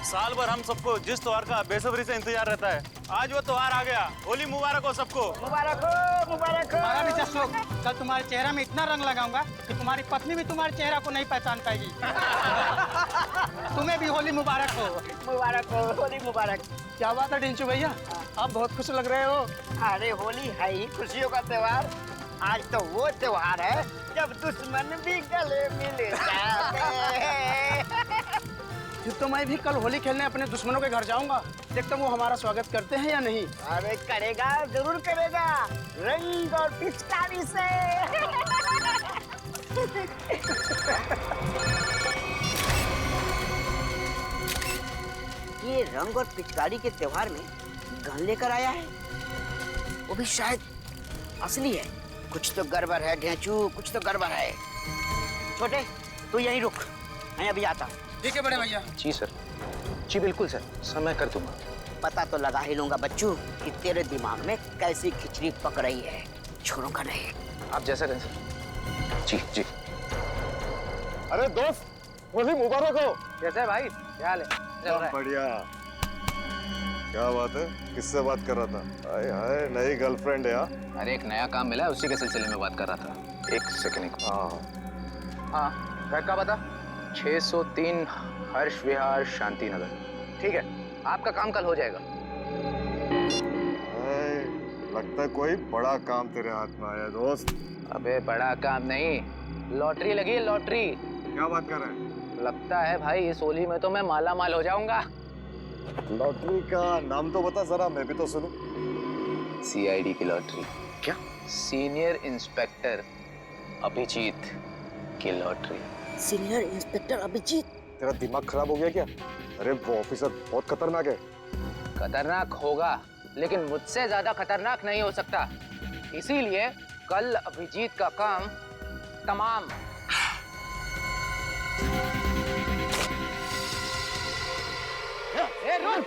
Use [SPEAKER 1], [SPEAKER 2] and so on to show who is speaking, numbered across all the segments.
[SPEAKER 1] साल भर हम सबको जिस त्योहार का बेसब्री से इंतजार रहता है, आज वो त्योहार आ गया। होली मुबारक हो सबको।
[SPEAKER 2] मुबारक हो, मुबारक हो।
[SPEAKER 3] तुम्हारा भी जश्न। कल तुम्हारे चेहरा में इतना रंग लगाऊंगा कि तुम्हारी पत्नी भी तुम्हारे चेहरा को नहीं पहचान पाएगी। तुम्हें भी होली मुबारक हो।
[SPEAKER 2] मुबारक हो, होली मुबारक।
[SPEAKER 3] क्या बात है डिंचू भैया, आप बहुत खुश लग रहे हो।
[SPEAKER 2] अरे होली है ही खुशियों का त्योहार। आज तो वो त्योहार है जब दुश्मन भी गले मिल जाते हैं।
[SPEAKER 3] फिर तो मैं भी कल होली खेलने अपने दुश्मनों के घर जाऊंगा। देखता हूँ वो हमारा स्वागत करते हैं या नहीं।
[SPEAKER 2] अरे करेगा, जरूर करेगा, रंग और पिचकारी से। ये रंग और पिचकारी के त्योहार में गन लेकर आया है, वो भी शायद असली है। कुछ तो गड़बड़ है ढेंचू, कुछ तो गड़बड़ है। छोटे तू यहीं रुक, मैं अभी आता हूँ।
[SPEAKER 3] ठीक है बड़े भैया।
[SPEAKER 4] जी सर, जी बिल्कुल सर, समय कर दूंगा।
[SPEAKER 2] पता तो लगा ही लूंगा बच्चू कि तेरे दिमाग में कैसी खिचड़ी पक रही है। छोड़ूंगा नहीं।
[SPEAKER 4] आप जैसा करें सर। जी जी।
[SPEAKER 5] अरे दोस्त, होली मुबारक हो।
[SPEAKER 4] कैसा है भाई, क्या हाल है? चल रहा है?
[SPEAKER 5] बढ़िया। क्या बात है, किससे बात कर रहा था? हाय हाय, नई गर्लफ्रेंड है?
[SPEAKER 4] अरे एक नया काम मिला है, उसी के सिलसिले में बात कर रहा था। एक सेकंड। हाँ, घर का बता। 603 हर्ष विहार शांति नगर। ठीक है, आपका काम कल हो जाएगा।
[SPEAKER 5] लगता है कोई बड़ा काम तेरे हाथ में आया दोस्त।
[SPEAKER 4] अबे बड़ा काम नहीं, लॉटरी लगी है, लॉटरी।
[SPEAKER 5] क्या बात कर रहे हैं?
[SPEAKER 4] लगता है भाई इस होली में तो मैं माला माल हो जाऊंगा।
[SPEAKER 5] लॉटरी का नाम तो बता जरा, मैं भी तो सुनूं।
[SPEAKER 4] CID की लॉटरी।
[SPEAKER 5] क्या?
[SPEAKER 4] सीनियर इंस्पेक्टर अभिजीत की लॉटरी।
[SPEAKER 2] Senior inspector Abhijit?
[SPEAKER 5] तेरा दिमाग खराब हो गया क्या? अरे वो ऑफिसर बहुत खतरनाक है।
[SPEAKER 4] खतरनाक होगा, लेकिन मुझसे ज्यादा खतरनाक नहीं हो सकता। इसीलिए कल अभिजीत का काम तमाम।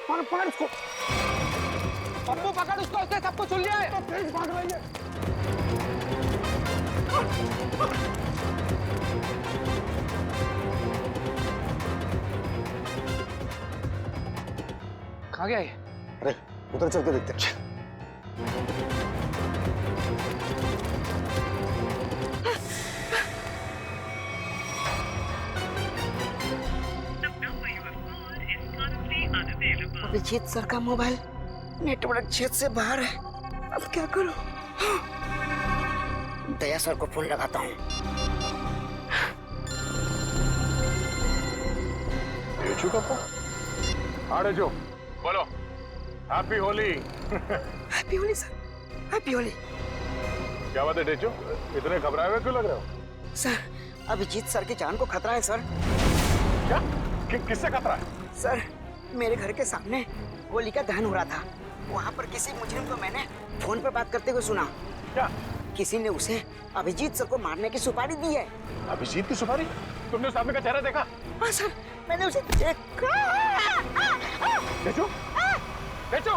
[SPEAKER 3] पकड़ उसको, पप्पू पकड़ उसको, उसने सबको सुन लिया है। तेज भाग रही है।
[SPEAKER 4] कहाँ गया ये?
[SPEAKER 5] अरे उधर चल के देखते हैं।
[SPEAKER 2] अभिजीत सर का मोबाइल नेटवर्क क्षेत्र से बाहर है। अब क्या करूं? दया सर को फोन लगाता हूँ।
[SPEAKER 5] डेचू का फोन? हाँ डेचू, बोलो। Happy Holi.
[SPEAKER 2] Happy Holi sir, happy Holi.
[SPEAKER 5] क्या बात है डेचू, इतने घबराए हुए क्यों लग रहे हो?
[SPEAKER 2] सर, अभिजीत सर की जान को खतरा है सर।
[SPEAKER 5] क्या? किससे खतरा है?
[SPEAKER 2] सर, मेरे घर के सामने होली का दहन हो रहा था। वहाँ पर किसी मुजरिम को मैंने फोन पर बात करते हुए सुना।
[SPEAKER 5] क्या?
[SPEAKER 2] किसी ने उसे अभिजीत सर को मारने की सुपारी दी है।
[SPEAKER 5] अभिजीत की सुपारी? तुमने उस आदमी का चेहरा देखा?
[SPEAKER 2] हाँ सर, मैंने उसे देखा।
[SPEAKER 5] डेचू, डेचू,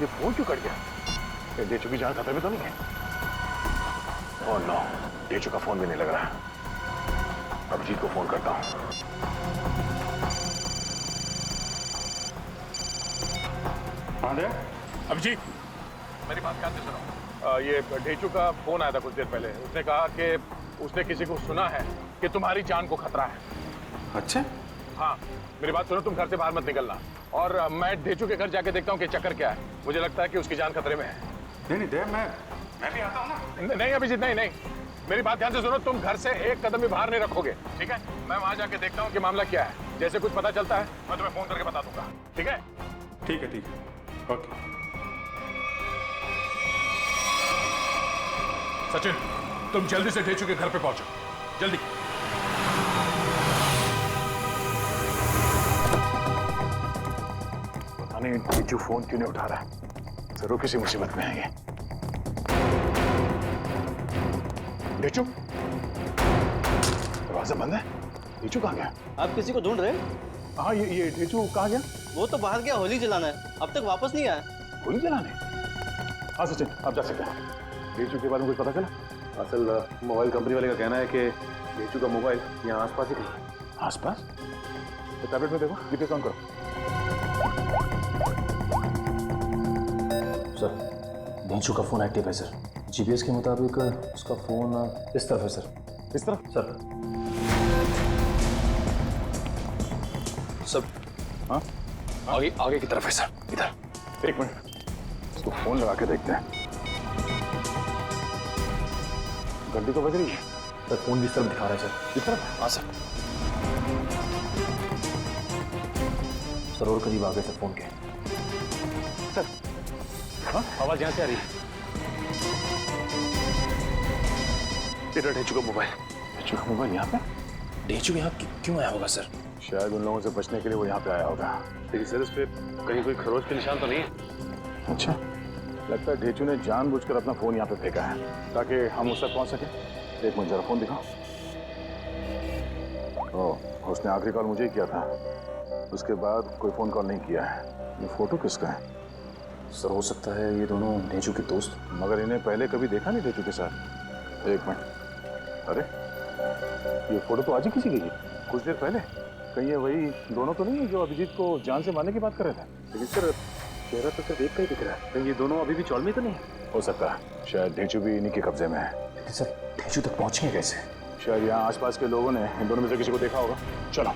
[SPEAKER 5] ये फोन क्यों कट गया? ये डेचू की जान खतरे में तो नहीं है? ओह नो, डेचू का फोन भी नहीं लग रहा। अभिजीत को फोन करता हूँ। अभिजीत, मेरी बात ध्यान से सुनो। ये डेचू का फोन आया था कुछ देर पहले। उसने कहा कि उसने किसी को सुना है कि तुम्हारी जान को खतरा है।
[SPEAKER 6] अच्छा?
[SPEAKER 5] हाँ, मेरी बात सुनो, तुम घर से बाहर मत निकलना। और मैं डेचू के घर जाके देखता हूँ कि चक्कर क्या है। मुझे लगता है कि उसकी जान खतरे में है।
[SPEAKER 6] नहीं दे, मैं भी आता हूँ ना।
[SPEAKER 5] नहीं अभिजीत, नहीं, मेरी बात ध्यान से सुनो। तुम घर से एक कदम भी बाहर नहीं रखोगे, ठीक है? मैं वहां जाके देखता हूँ कि मामला क्या है। जैसे कुछ पता चलता है मैं तुम्हें फोन करके बता दूंगा, ठीक है?
[SPEAKER 6] ठीक है, ओके।
[SPEAKER 5] सचिन, तुम जल्दी से डेचू के घर पे पहुंचो, जल्दी। पता नहीं डेचू फोन क्यों नहीं उठा रहा है। जरूर किसी मुसीबत में है ये। डेचू, दरवाजा बंद है। डेचू कहाँ गया?
[SPEAKER 1] आप किसी को ढूंढ रहे हैं?
[SPEAKER 5] हाँ, ये डेचू कहाँ गया?
[SPEAKER 1] वो तो बाहर गया होली जलाना है, अब तक वापस नहीं आया।
[SPEAKER 5] होली जलाने? हाँ सचिन, आप जा सकते हैं। डेचू के बारे में कुछ पता चला?
[SPEAKER 6] असल मोबाइल कंपनी वाले का कहना है कि डेचू का मोबाइल यहाँ आसपास ही कहीं।
[SPEAKER 5] आसपास? तो टैबलेट में देखो, जीपीएस ऑन करो।
[SPEAKER 7] सर ढेंचू का फोन एक्टिव है सर। जीपीएस के मुताबिक उसका फोन इस तरफ है सर।
[SPEAKER 5] इस तरफ?
[SPEAKER 7] सर सर
[SPEAKER 5] हाँ
[SPEAKER 7] आगे आगे की तरफ है सर। इधर।
[SPEAKER 5] एक मिनट, इसको फोन लगा के देखते हैं। घंटी तो बज रही है।
[SPEAKER 7] सर फोन भी इस तरफ दिखा रहा है सर।
[SPEAKER 5] इस तरफ?
[SPEAKER 7] हाँ सर। सर और करीब आ गए सर फोन के।
[SPEAKER 5] सर हाँ आवाज यहाँ से आ रही है। इधर ढेंचू का मोबाइल। ढेंचू का मोबाइल यहाँ पे?
[SPEAKER 7] ढेंचू यहाँ क्यों आया होगा सर?
[SPEAKER 5] शायद उन लोगों से बचने के लिए वो यहाँ पे आया होगा।
[SPEAKER 6] लेकिन सर इस पे कहीं कोई खरोच के निशान तो नहीं है?
[SPEAKER 5] अच्छा, लगता है ढेंचू ने जानबूझकर अपना फोन यहाँ पे फेंका है ताकि हम उस तक पहुँच सके। एक मिनट जरा फोन दिखाओ। ओह, उसने आखिरी कॉल मुझे ही किया था, उसके बाद कोई फोन कॉल नहीं किया है। ये फोटो किसका है?
[SPEAKER 7] सर हो सकता है ये दोनों ढेंचू के दोस्त।
[SPEAKER 5] मगर इन्हें पहले कभी देखा नहीं ढेंचू के साथ। एक मिनट, अरे ये फोटो तो आज ही किसी की है, कुछ देर पहले। कहीं ये वही दोनों तो नहीं है जो अभिजीत को जान से मारने की बात कर रहे थे?
[SPEAKER 6] लेकिन सर चेहरा तो सिर्फ एक का ही दिख रहा है। कहीं ये दोनों अभी भी चौल में तो नहीं?
[SPEAKER 5] हो सकता है, शायद ढेंचू भी इन्हीं के कब्जे में है।
[SPEAKER 7] लेकिन सर ढेंचू तक पहुंचेंगे कैसे?
[SPEAKER 5] शायद यहाँ आसपास के लोगों ने इन दोनों में से किसी को देखा होगा। चलो।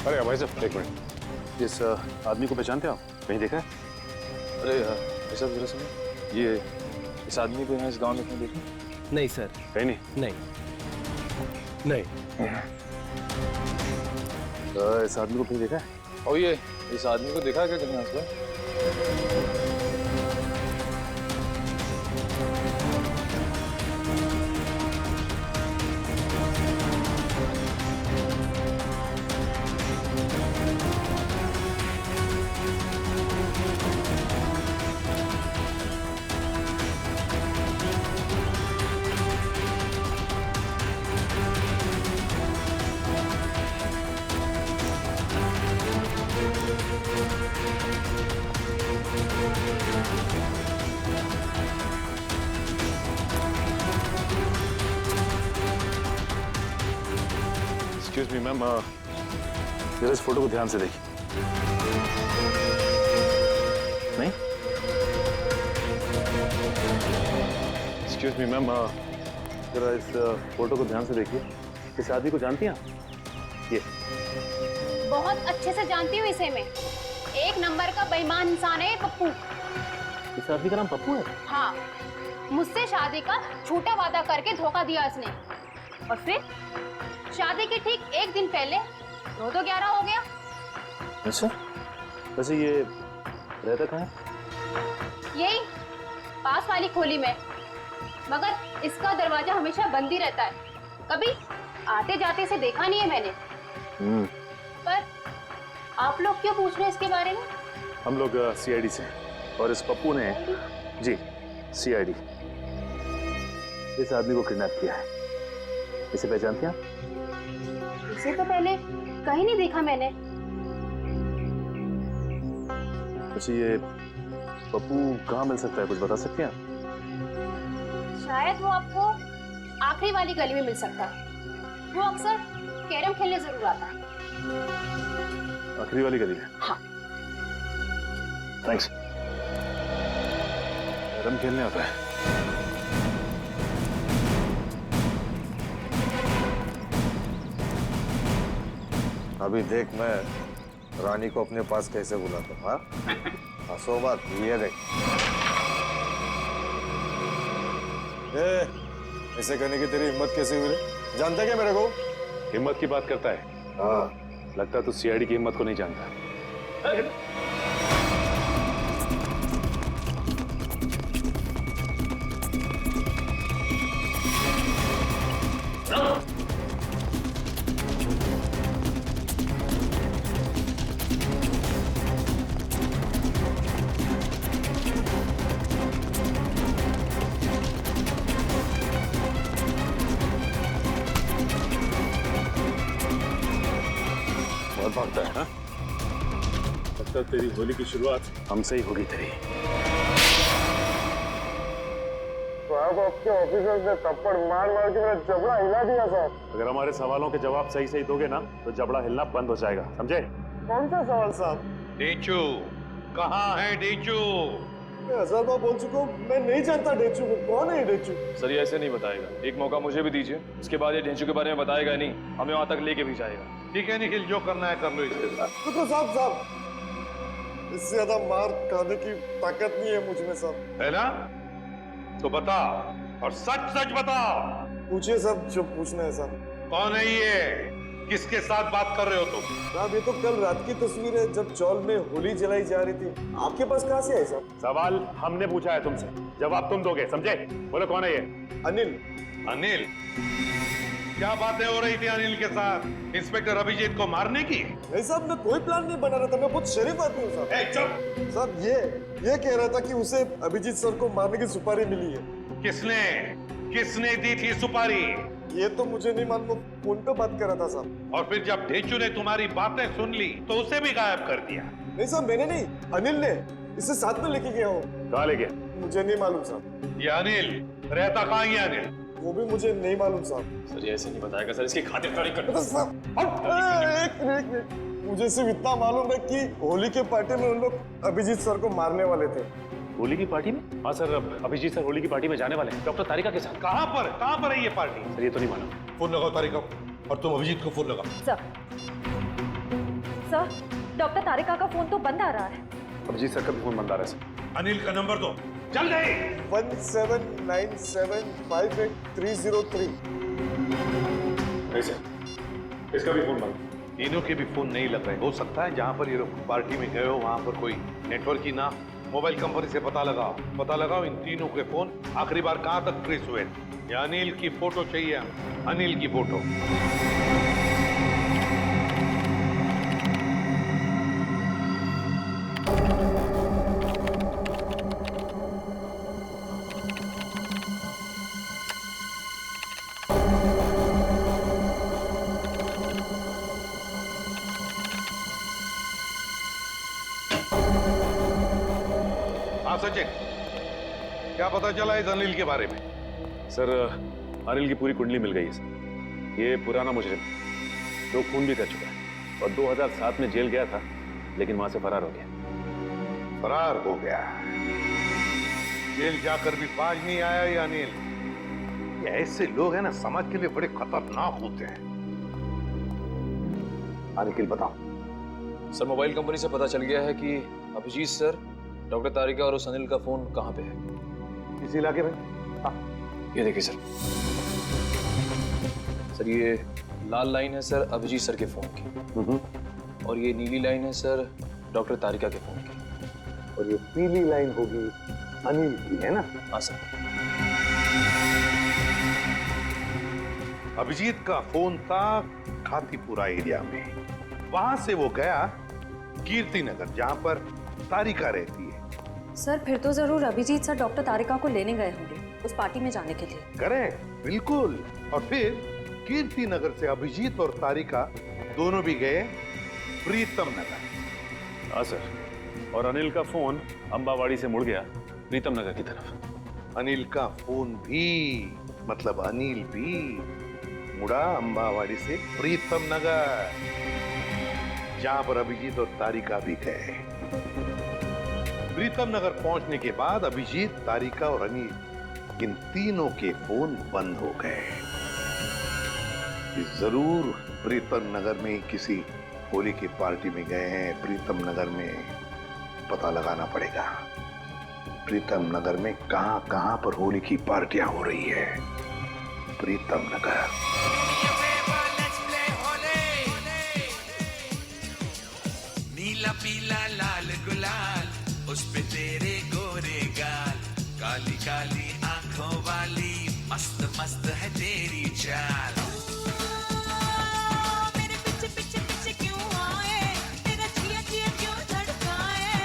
[SPEAKER 5] अरे भाई साहब एक मिनट, इस आदमी को पहचानते आप? कहीं देखा है?
[SPEAKER 7] अरे भाई साहब जरा सुनिए, ये इस आदमी को यहाँ इस गांव में कहीं देखा?
[SPEAKER 8] नहीं सर,
[SPEAKER 5] कहीं नहीं।
[SPEAKER 8] नहीं नहीं।
[SPEAKER 5] इस आदमी को कहीं देखा है?
[SPEAKER 7] और ये इस आदमी को देखा है क्या कहीं आसपास?
[SPEAKER 5] एक्सक्यूज मी मैम, जरा इस फोटो को ध्यान से देखिए। नहीं? एक्सक्यूज मी मैम, जरा इस फोटो को ध्यान से देखिए। इस आदमी को जानती हैं आप? ये
[SPEAKER 9] बहुत अच्छे से जानती हूँ इसे मैं। एक नंबर का बेईमान इंसान है ये पप्पू।
[SPEAKER 5] इस आदमी का नाम पप्पू है?
[SPEAKER 9] हाँ, मुझसे शादी का झूठा वादा करके धोखा दिया इसने, और फिर शादी के ठीक एक दिन पहले 9-11 हो गया।
[SPEAKER 5] अच्छा, वैसे ये रहता कहाँ है?
[SPEAKER 9] यही पास वाली खोली में, मगर इसका दरवाजा हमेशा बंद ही रहता है। कभी आते जाते से देखा नहीं है मैंने। पर आप लोग क्यों पूछ रहे हैं इसके बारे में?
[SPEAKER 5] हम लोग सीआईडी से, और इस पप्पू ने जी सीआईडी इस आदमी को किडनैप किया है। इसे पहचानते हैं आप?
[SPEAKER 9] इसे तो पहले कहीं नहीं देखा मैंने।
[SPEAKER 5] अच्छा, ये पप्पू कहाँ मिल सकता है, कुछ बता सकते हैं आप?
[SPEAKER 9] शायद वो आपको आखिरी वाली गली में मिल सकता है। वो अक्सर कैरम खेलने जरूर आता है।
[SPEAKER 5] आखिरी वाली गली में?
[SPEAKER 9] हाँ।
[SPEAKER 5] थैंक्स। कैरम खेलने आता है?
[SPEAKER 10] अभी देख मैं रानी को अपने पास कैसे बुलाता हूँ। हाँ, हंसो मत, ये देख। ऐसे करने की तेरी हिम्मत कैसे हुई रे? जानता क्या मेरे को?
[SPEAKER 5] हिम्मत की बात करता है?
[SPEAKER 10] हाँ।
[SPEAKER 5] लगता है तू सीआईडी की हिम्मत को नहीं जानता। बहुत भागता है। हाँ? लगता है तेरी होली की शुरुआत हमसे ही होगी तेरी।
[SPEAKER 10] तो
[SPEAKER 6] साहब आपके ऑफिसर ने थप्पड़ मार मार के मेरा जबड़ा हिला दिया साहब।
[SPEAKER 5] अगर हमारे सवालों के जवाब सही सही दोगे ना तो जबड़ा हिलना बंद हो जाएगा, समझे?
[SPEAKER 6] कौन सा सवाल साहब?
[SPEAKER 11] डेचू कहाँ है डेचू?
[SPEAKER 6] मैं 1000 बार बोल चुका हूँ, मैं नहीं जानता डेचू को। कौन है ये डेचू?
[SPEAKER 7] सर ये ऐसे नहीं बताएगा, एक मौका मुझे भी दीजिए, उसके बाद ये ढेंचू के बारे में बताएगा नहीं, हमें वहां तक लेके भी जाएगा।
[SPEAKER 11] ठीक है निखिल, जो करना है कर लो इसके साथ।
[SPEAKER 6] रुको साहब, इससे ज्यादा मार खाने की ताकत नहीं है मुझ में साहब।
[SPEAKER 11] है ना? तो बता और सच सच बता।
[SPEAKER 6] पूछिए साहब जो पूछना है साहब।
[SPEAKER 11] कौन है ये? किसके साथ बात कर रहे हो तुम?
[SPEAKER 6] साहब ये तो कल रात की तस्वीर है जब चौल में होली जलाई जा रही थी। आपके पास कहाँ से आई साहब?
[SPEAKER 5] सवाल हमने पूछा है तुमसे, जवाब तुम दोगे, समझे? बोलो कौन है ये?
[SPEAKER 6] अनिल।
[SPEAKER 11] अनिल? क्या बातें हो रही थी अनिल के साथ? इंस्पेक्टर अभिजीत को मारने की?
[SPEAKER 6] नहीं साहब, मैं कोई प्लान नहीं बना रहा था, मैं बहुत शरीफ आदमी हूँ साहब।
[SPEAKER 11] चुप!
[SPEAKER 6] साहब ये कह रहा था कि उसे अभिजीत सर को मारने की सुपारी मिली है।
[SPEAKER 11] किसने दी थी सुपारी?
[SPEAKER 6] ये तो मुझे नहीं मालूम, फोन पे बात कर रहा था साहब।
[SPEAKER 11] और फिर जब ढेंचू ने तुम्हारी बातें सुन ली तो उसे भी गायब कर दिया?
[SPEAKER 6] नहीं साहब, मैंने नहीं, अनिल ने। इसे साथ में लेके गया हूँ।
[SPEAKER 5] कहाँ ले गया?
[SPEAKER 6] मुझे नहीं मालूम साहब।
[SPEAKER 11] ये अनिल रहता कहाँ है? अनिल
[SPEAKER 6] वो भी मुझे नहीं मालूम साहब।
[SPEAKER 7] सर ये ऐसे नहीं बताएगा सर, इसकी खातिरदारी कर।
[SPEAKER 6] एक मिनट, मुझे सिर्फ इतना मालूम है कि होली के पार्टी में उन लोग अभिजीत सर को मारने वाले थे।
[SPEAKER 5] होली की पार्टी में? हाँ सर, अभिजीत सर होली की पार्टी में जाने वाले हैं डॉक्टर तारिका के साथ।
[SPEAKER 11] कहाँ पर है ये पार्टी?
[SPEAKER 5] सर ये तो नहीं मालूम।
[SPEAKER 11] फोन लगाओ तारिका और तुम अभिजीत को फोन लगाओ।
[SPEAKER 9] सर डॉक्टर तारिका का फोन तो बंद आ रहा है।
[SPEAKER 5] अभिजीत सर का भी फोन बंद आ रहा है सर।
[SPEAKER 11] अनिल का नंबर दो, चल गई।
[SPEAKER 6] 179758
[SPEAKER 5] नहीं सर, इसका भी फोन बंद।
[SPEAKER 11] तीनों के भी फोन नहीं लग रहे। हो सकता है जहाँ पर ये लोग पार्टी में गए हो वहाँ पर कोई नेटवर्क ही ना। मोबाइल कंपनी से पता लगाओ इन तीनों के फोन आखिरी बार कहाँ तक ट्रेस हुए। या अनिल की फोटो चाहिए, अनिल की फोटो। हाँ सचिन, क्या पता चला इस अनिल के बारे में?
[SPEAKER 5] सर अनिल की पूरी कुंडली मिल गई है सर। ये पुराना मुजरिम, 2 खून भी कर चुका है और 2007 में जेल गया था, लेकिन वहां से फरार हो गया।
[SPEAKER 11] फरार हो गया? जेल जाकर भी बाज नहीं आया ये अनिल। ये ऐसे लोग हैं ना, समाज के लिए बड़े खतरनाक होते हैं। निखिल बताओ।
[SPEAKER 7] सर मोबाइल कंपनी से पता चल गया है कि अभिजीत सर, डॉक्टर तारिका और उस अनिल का फोन कहाँ पे है?
[SPEAKER 11] इस इलाके में।
[SPEAKER 7] ये देखिए सर, सर ये लाल लाइन है सर अभिजीत सर के फोन की, और ये नीली लाइन है सर डॉक्टर तारिका के फोन की,
[SPEAKER 11] और ये पीली लाइन होगी अनिल की, है ना?
[SPEAKER 7] हाँ सर।
[SPEAKER 11] अभिजीत का फोन था खातीपुरा एरिया में। वहां से वो गया कीर्ति नगर, जहां पर तारिका रहती है।
[SPEAKER 9] सर फिर तो जरूर अभिजीत सर डॉक्टर तारिका को लेने गए होंगे उस पार्टी में जाने के लिए।
[SPEAKER 11] करेक्ट, बिल्कुल। और फिर कीर्ति नगर से अभिजीत और तारिका दोनों भी गए प्रीतम नगर।
[SPEAKER 5] हाँ सर, और अनिल का फोन अंबावाड़ी से मुड़ गया प्रीतम नगर की तरफ।
[SPEAKER 11] अनिल का फोन भी, मतलब अनिल भी मुड़ा अंबावाड़ी से प्रीतम नगर, जहां पर अभिजीत और तारिका भी गए। प्रीतम नगर पहुंचने के बाद अभिजीत, तारिका और अनिल, इन तीनों के फोन बंद हो गए। जरूर प्रीतम नगर में किसी होली की पार्टी में गए हैं। प्रीतम नगर में पता लगाना पड़ेगा, प्रीतम नगर में कहां कहां पर होली की पार्टियां हो रही है। प्रीतम नगर।
[SPEAKER 12] नीला पीला लाल गुलाल, उस पे तेरे गोरे गाल, काली काली आंखों वाली, मस्त मस्त है तेरी चाल। मेरे पीछे पीछे पीछे क्यों आए, तेरा जिया जिया क्यों धड़काए,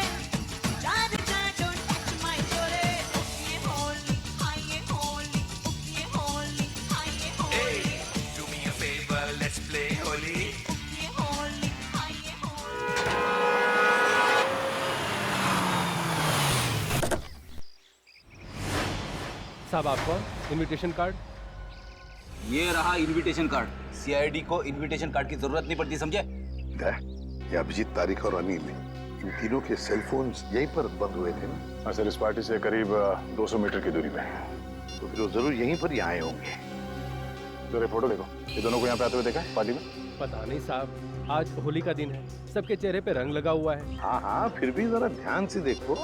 [SPEAKER 12] जार जार डोंट टच माय जोरे, ये होली हाय ये होली, ये होली हाय ये Holi, do me a favour let's play Holi, ये होली हाय ये होली।
[SPEAKER 8] साहब आप कौन? Invitation card?
[SPEAKER 13] ये रहा इनविटेशन कार्ड। सीआईडी को इनविटेशन कार्ड की जरूरत नहीं पड़ती, समझे?
[SPEAKER 11] ये अभिजीत, तारिक और अनिल, इन तीनों के सेल फोन्स यहीं पर बंद हुए थे ना?
[SPEAKER 5] हाँ सर, इस पार्टी से करीब 200 मीटर की दूरी पे।
[SPEAKER 11] तो फिर वो जरूर यहीं पर ही आए होंगे।
[SPEAKER 5] जरा फोटो देखो, ये दोनों को यहाँ पे आते हुए देखा है पार्टी में?
[SPEAKER 8] पता नहीं साहब, आज होली का दिन है, सबके चेहरे पे रंग लगा हुआ है।
[SPEAKER 11] हाँ हाँ, फिर भी जरा ध्यान से देखो।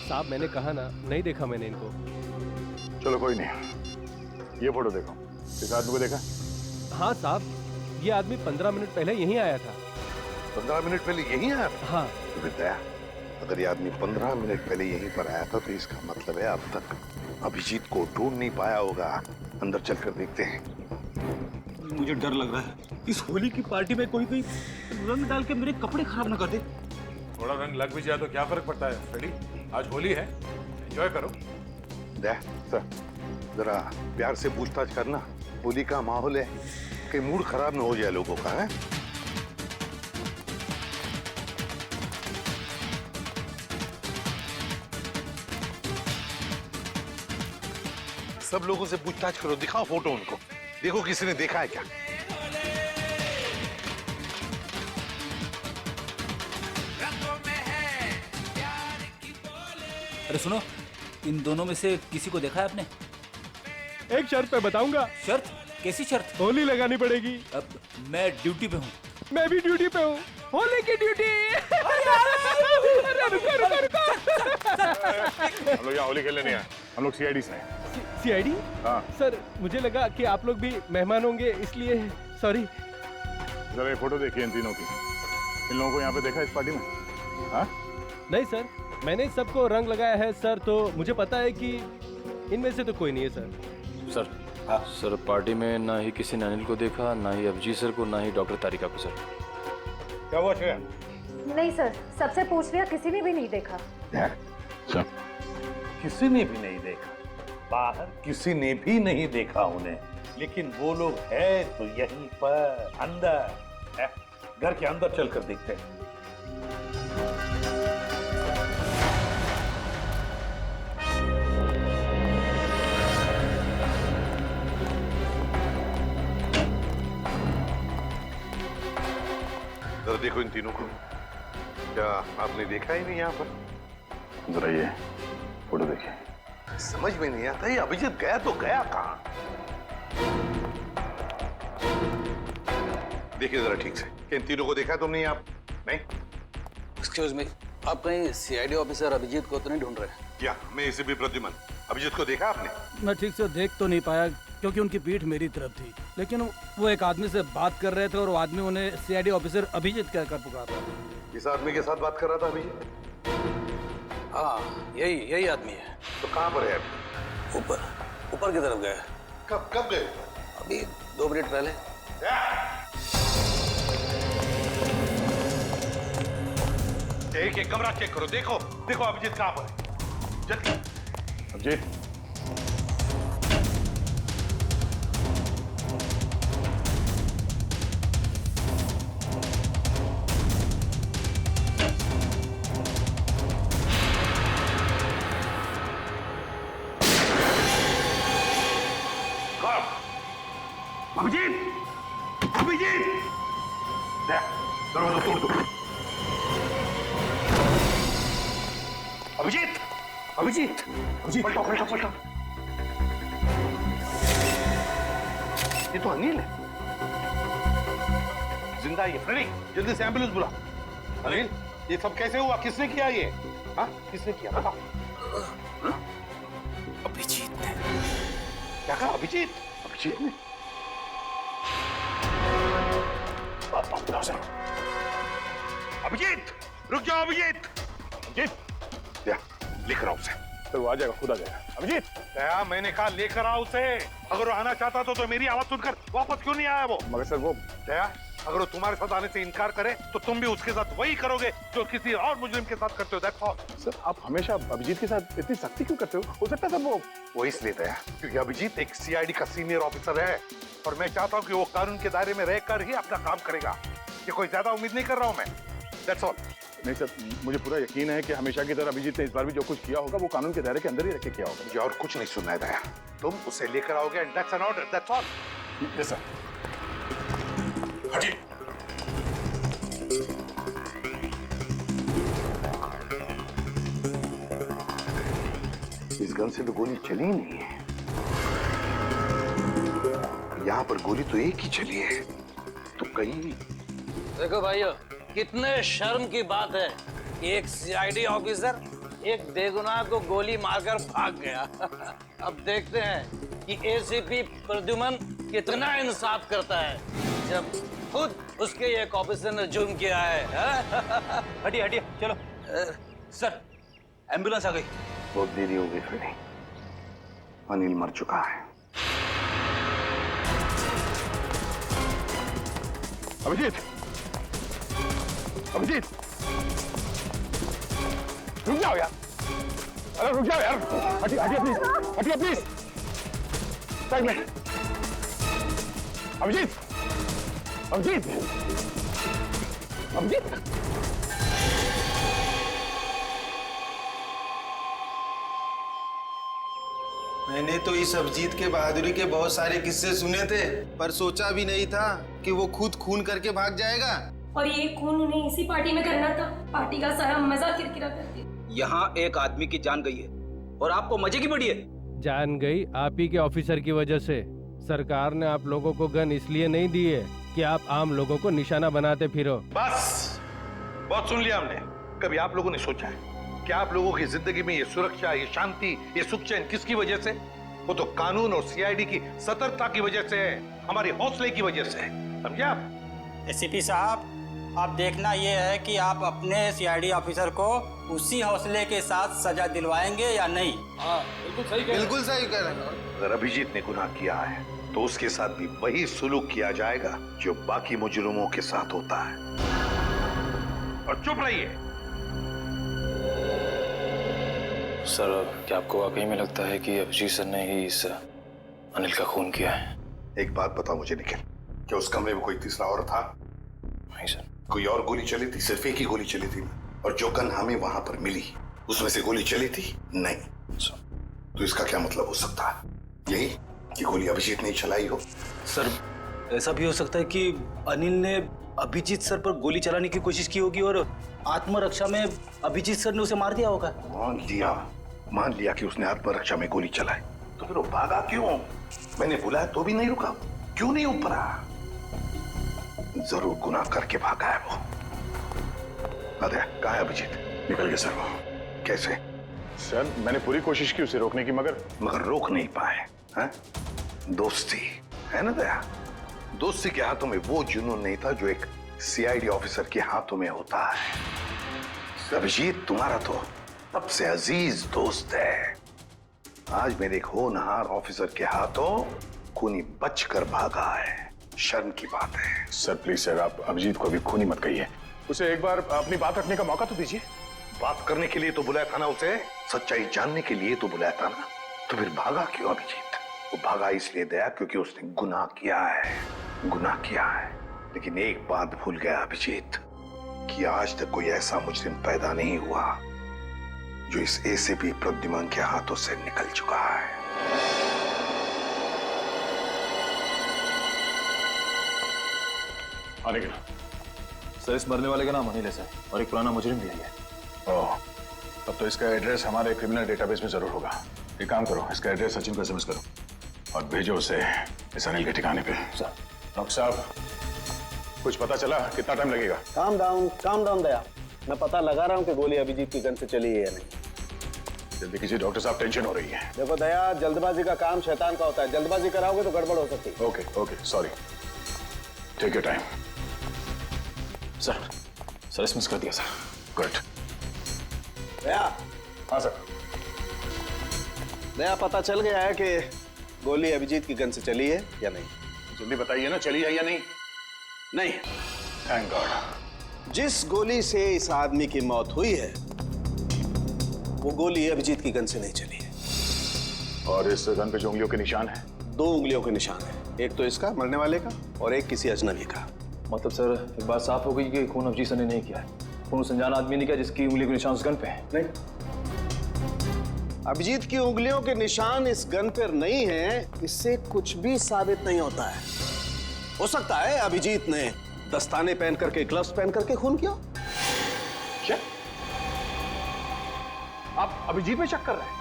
[SPEAKER 8] साहब मैंने कहा ना, नहीं देखा मैंने इनको।
[SPEAKER 5] चलो कोई नहीं, ये फोटो देखो, इस आदमी को देखा?
[SPEAKER 8] हाँ साहब, ये आदमी 15 मिनट पहले यहीं आया था।
[SPEAKER 11] 15 मिनट पहले यहीं आया था?
[SPEAKER 8] हाँ।
[SPEAKER 11] तो फिर दया, अगर ये आदमी 15 मिनट पहले यहीं पर आया था तो इसका मतलब है अब तक अभिजीत को ढूंढ नहीं पाया होगा। अंदर चलकर देखते हैं।
[SPEAKER 13] मुझे डर लग रहा है, इस होली की पार्टी में कोई रंग डाल के मेरे कपड़े खराब ना कर दे।
[SPEAKER 5] थोड़ा रंग लग भी जाए तो क्या फर्क पड़ता है फ्रेडी? आज होली है, एंजॉय करो।
[SPEAKER 11] दया सर, जरा प्यार से पूछताछ करना, होली का माहौल है, कि मूड खराब ना हो जाए लोगों का। है सब लोगों से पूछताछ करो, दिखाओ फोटो उनको, देखो किसी ने देखा है क्या।
[SPEAKER 13] अरे सुनो, इन दोनों में से किसी को देखा है आपने?
[SPEAKER 8] एक शर्त पे बताऊंगा।
[SPEAKER 13] शर्त? कैसी शर्त?
[SPEAKER 8] होली लगानी पड़ेगी।
[SPEAKER 13] अब मैं ड्यूटी पे हूँ।
[SPEAKER 8] मैं भी ड्यूटी पे हूँ। होली की ड्यूटी।
[SPEAKER 5] हम लोग यहाँ होली खेलने नहीं आए, हम लोग सीआईडी से हैं।
[SPEAKER 8] सीआईडी?
[SPEAKER 5] हाँ
[SPEAKER 8] सर मुझे लगा कि आप लोग भी मेहमान होंगे, इसलिए सॉरी।
[SPEAKER 5] जरा ये फोटो देखिए इन तीनों की, इन लोगों को यहाँ पे देखा इस पार्टी में? हाँ?
[SPEAKER 8] नहीं सर, मैंने सबको रंग लगाया है सर, तो मुझे पता है कि इनमें से तो कोई नहीं है सर।
[SPEAKER 7] सर सर, पार्टी में ना ही किसी ने अनिल को देखा, ना ही अभिजीत सर को, ना ही डॉक्टर तारिका को। सर
[SPEAKER 5] क्या हुआ श्रेया?
[SPEAKER 14] नहीं सर, सबसे पूछ लिया, किसी ने भी नहीं देखा।
[SPEAKER 11] सब किसी ने भी नहीं देखा, बाहर किसी ने भी नहीं देखा उन्हें, लेकिन वो लोग है तो यहीं पर अंदर है। घर के अंदर चलकर देखते हैं। जरा देखो इन तीनों को, क्या आपने देखा ही नहीं यहाँ पर?
[SPEAKER 5] जरा ये फोटो देखिए।
[SPEAKER 11] समझ में नहीं आता, ये अभिजीत गया तो गया कहाँ? देखिए जरा ठीक से, कि इन तीनों को देखा तुमने यहाँ? नहीं।
[SPEAKER 13] एक्सक्यूज मी, आप कहीं सीआईडी ऑफिसर अभिजीत को तो नहीं ढूंढ रहे?
[SPEAKER 11] क्या मैं इसे भी प्रद्युमन, अभिजीत को देखा आपने?
[SPEAKER 15] मैं ठीक से देख तो नहीं पाया क्योंकि उनकी पीठ मेरी तरफ थी, लेकिन वो एक आदमी से बात कर रहे थे और वो आदमी उन्हें सीआईडी ऑफिसर अभिजीत कहकर पुकार रहा था।
[SPEAKER 11] इस आदमी के साथ बात कर रहा था अभिजीत?
[SPEAKER 13] हाँ, यही आदमी है।
[SPEAKER 11] तो कहाँ पर है अभी?
[SPEAKER 13] ऊपर की तरफ गए।
[SPEAKER 11] कब गए?
[SPEAKER 13] अभी 2 मिनट पहले।
[SPEAKER 11] एक कमरा चेक करो, देखो अभिजीत कहाँ पर है, जल्दी।
[SPEAKER 5] अभिजीत,
[SPEAKER 11] अभिजीत, दरवाजा तोड़ दो। अभिजीत, पलटो। ये तो अनिल है, जिंदा है। फ्रेडी, जल्दी से एम्बुलेंस बुला। अनिल, ये सब कैसे हुआ? किसने किया ये? हाँ, किसने किया बताओ।
[SPEAKER 13] अभिजीत ने।
[SPEAKER 11] क्या कहा? अभिजीत ने? अभिजीत, रुक जाओ अभिजीत। लेकर आओ उसे।
[SPEAKER 5] सर वो आ जाएगा, खुद आ जाएगा।
[SPEAKER 11] अभिजीत, क्या मैंने कहा लेकर आओ उसे। अगर वो आना चाहता तो मेरी आवाज सुनकर वापस क्यों नहीं आया वो?
[SPEAKER 5] मगर सर वो
[SPEAKER 11] दया, अगर वो तुम्हारे साथ आने से इनकार करे तो तुम भी उसके साथ वही करोगे जो किसी और मुजरिम के साथ करते हो। That's all.
[SPEAKER 5] सर आप हमेशा अभिजीत के साथ इतनी सख्ती क्यों करते हो सकता है सर
[SPEAKER 11] वो इसलिए दया क्योंकि अभिजीत एक सीआईडी का सीनियर ऑफिसर है और मैं चाहता हूँ कि वो कानून के दायरे में रहकर ही अपना काम करेगा। ये कोई ज्यादा उम्मीद नहीं कर रहा हूँ मैं। That's all.
[SPEAKER 5] नहीं सर, मुझे पूरा यकीन है कि हमेशा की तरह अभिजीत ने इस बार भी जो कुछ किया होगा वो कानून के दायरे के अंदर ही रख के किया होगा।
[SPEAKER 11] मुझे और कुछ नहीं सुनना है दया, तुम उसे लेकर आओगे and that's an order, that's all.
[SPEAKER 5] Yes sir. हटिए।
[SPEAKER 11] इस गन से तो गोली चली ही नहीं है, यहाँ पर गोली तो एक ही चली है, तो कहीं
[SPEAKER 15] देखो भाइयों, कितने शर्म की बात है कि एक सीआईडी ऑफिसर एक बेगुनाह को गोली मारकर भाग गया। अब देखते हैं कि एसीपी प्रद्युमन कितना इंसाफ करता है जब खुद उसके एक ऑफिसर ने जुर्म किया है।
[SPEAKER 13] हटिए हटिए, चलो। सर, एम्बुलेंस आ गई।
[SPEAKER 11] बहुत देरी हो गई फिर, अनिल मर चुका है।
[SPEAKER 5] अभिजीत, अभिजीत, रुक जाओ यार, अरे रुक जाओ यार, हटिए हटिए प्लीज, हटिए प्लीज, साइड में। अभिजीत, अभिजीत, अभिजीत।
[SPEAKER 6] मैंने तो इस अभिजीत के बहादुरी के बहुत सारे किस्से सुने थे, पर सोचा भी नहीं था कि वो खुद खून करके भाग जाएगा।
[SPEAKER 16] और ये खून उन्हें इसी पार्टी में करना था। पार्टी का सारा मजा किरकिरा कर दिया।
[SPEAKER 3] यहाँ एक आदमी की जान गई है और आपको मजे की पड़ी है।
[SPEAKER 8] जान गई आप ही के ऑफिसर की वजह से। सरकार ने आप लोगों को गन इसलिए नहीं दी है कि आप आम लोगों को निशाना बनाते फिरो।
[SPEAKER 11] बस, बहुत सुन लिया हमने। कभी आप लोगों ने सोचा है कि आप लोगों की जिंदगी में ये सुरक्षा, ये शांति, ये सुख चैन किसकी वजह से? वो तो कानून और सीआईडी की सतर्कता की वजह से है, हमारे हौसले की वजह से, समझे आप?
[SPEAKER 17] एसीपी साहब, अब देखना ये है कि आप अपने सीआईडी ऑफिसर को उसी हौसले के साथ सजा दिलवाएंगे या नहीं।
[SPEAKER 8] हाँ,
[SPEAKER 6] बिल्कुल सही कह रहे हैं।
[SPEAKER 11] अगर अभिजीत ने गुनाह किया है तो उसके साथ भी वही सुलूक किया जाएगा जो बाकी मुजरिमों के साथ होता है। और चुप रहिए।
[SPEAKER 7] सर, क्या आपको वाकई में लगता है कि अभिजीत सर ने ही इस अनिल का खून किया है?
[SPEAKER 11] एक बात बताओ मुझे निखिल, क्या उस कमरे में कोई तीसरा और था?
[SPEAKER 7] नहीं सर।
[SPEAKER 11] कोई और गोली चली थी? सिर्फ एक ही गोली चली थी। और जो गन हमें वहां पर मिली उसमें से गोली चली थी? नहीं। तो इसका क्या मतलब हो सकता है? यही कि गोली अभिजीत ने चलाई हो?
[SPEAKER 13] सर, ऐसा भी हो सकता है कि अनिल ने अभिजीत सर पर गोली चलाने की कोशिश की होगी और आत्मरक्षा में अभिजीत सर ने उसे मार दिया होगा।
[SPEAKER 11] मान लिया कि उसने आत्मरक्षा में गोली चलाई, तो फिर वो भागा क्यों? मैंने बुलाया तो भी नहीं रुका, क्यों नहीं उपरा? जरूर गुनाह करके भागा है वो। अरे कहाँ है अभिजीत?
[SPEAKER 5] निकल गया सर वो।
[SPEAKER 11] कैसे?
[SPEAKER 5] सर, मैंने पूरी कोशिश की उसे रोकने की, मगर
[SPEAKER 11] रोक नहीं पाए। हैं? दोस्ती है ना दया? दोस्ती के हाथों में वो जुनून नहीं था जो एक सीआईडी ऑफिसर के हाथों में होता है। अभिजीत तुम्हारा तो सबसे अजीज दोस्त है। आज मेरे एक होनहार ऑफिसर के हाथों खूनी बचकर भागा है। शर्म की बात है।
[SPEAKER 5] सर प्लीज सर, आप अभिजीत को अभी खूनी मत कहिए। उसे एक बार अपनी बात रखने का मौका तो दीजिए।
[SPEAKER 11] बात करने के लिए तो बुलाया था ना उसे, सच्चाई जानने के लिए तो बुलाया था ना। तो फिर भागा क्यों अभिजीत? वो भागा इसलिए दया क्योंकि उसने गुनाह किया है, गुनाह किया है। लेकिन एक बात भूल गया अभिजीत कि आज तक कोई ऐसा मुजरिम पैदा नहीं हुआ जो इस एसीपी प्रद्युमन के हाथों से निकल चुका है।
[SPEAKER 5] आने के
[SPEAKER 7] सर, इस मरने वाले का नाम अनिल है सर, और एक पुराना मुजरिम भी है।
[SPEAKER 5] ओह, तब तो इसका एड्रेस हमारे क्रिमिनल डेटाबेस में जरूर होगा। एक काम करो, इसका एड्रेस सचिन को एसएमएस करो और भेजो उसे इस अनिल के ठिकाने पे। सर। डॉक्टर साहब, कुछ पता चला? कितना टाइम लगेगा?
[SPEAKER 18] काम डाउन दया, मैं पता लगा रहा हूँ कि गोली अभिजीत की गन से चली है या नहीं।
[SPEAKER 5] जल्दी कीजिए डॉक्टर साहब, टेंशन हो रही है।
[SPEAKER 18] देखो दया, जल्दबाजी का काम शैतान का होता है। जल्दबाजी कराओगे तो गड़बड़ हो सकती है।
[SPEAKER 5] Okay, sorry. Take your time.
[SPEAKER 7] Sir, SMS कर दिया सर।
[SPEAKER 5] गुड।
[SPEAKER 18] दया।
[SPEAKER 5] हाँ सर।
[SPEAKER 18] दया, पता चल गया है कि गोली अभिजीत की गन से चली है या नहीं?
[SPEAKER 5] जल्दी बताइए ना, चली है या नहीं?
[SPEAKER 18] नहीं।
[SPEAKER 5] Thank God.
[SPEAKER 18] जिस गोली से इस आदमी की मौत हुई है वो गोली अभिजीत की गन से नहीं चली है।
[SPEAKER 5] और इस गन पे जो उंगलियों के निशान हैं?
[SPEAKER 18] 2 उंगलियों के निशान है, एक तो इसका मरने वाले का और एक किसी अजनबी का।
[SPEAKER 7] मतलब सर, एक बात साफ हो गई कि खून अभिजीत सर ने नहीं किया है। फोन उस अनजान आदमी ने किया जिसकी उंगली के निशान उस गन पे है।
[SPEAKER 18] नहीं, अभिजीत की उंगलियों के निशान इस गन पर नहीं है, इससे कुछ भी साबित नहीं होता है। हो सकता है अभिजीत ने दस्ताने पहन करके, ग्लव्स पहन करके खून किया।
[SPEAKER 5] क्या आप अभिजीत में शक कर रहे हैं?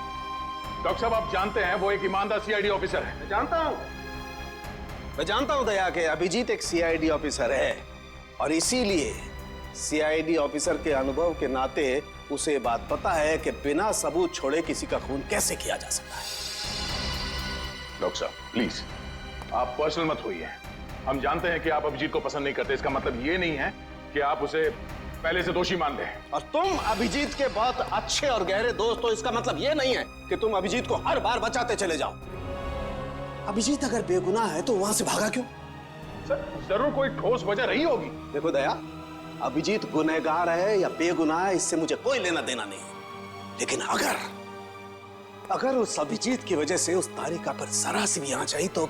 [SPEAKER 5] डॉक्टर साहब, आप जानते हैं वो एक ईमानदार सीआईडी ऑफिसर है।
[SPEAKER 18] मैं जानता हूं दया के अभिजीत एक सीआईडी ऑफिसर है, और इसीलिए सीआईडी ऑफिसर के अनुभव के नाते उसे बात पता है कि बिना सबूत छोड़े किसी का खून कैसे किया जा सकता है।
[SPEAKER 5] डॉक्टर साहब प्लीज, आप पर्सनल मत होइए। हम जानते हैं कि आप अभिजीत को पसंद नहीं करते, इसका मतलब ये नहीं है कि आप उसे पहले से दोषी मान रहे हैं।
[SPEAKER 18] और तुम अभिजीत के बहुत अच्छे और गहरे दोस्त हो, इसका मतलब ये नहीं है कि तुम अभिजीत को हर बार बचाते चले जाओ। अभिजीत अगर बेगुनाह है तो वहां से भागा क्यों?
[SPEAKER 5] सर, जरूर कोई ठोस वजह रही होगी।
[SPEAKER 18] देखो दया, अभिजीत गुनहगार है या बेगुनाह है, इससे मुझे कोई लेना देना नहीं, लेकिन अगर उस अभिजीत की वजह से उस तारिका पर जरा सी भी आंच आई तो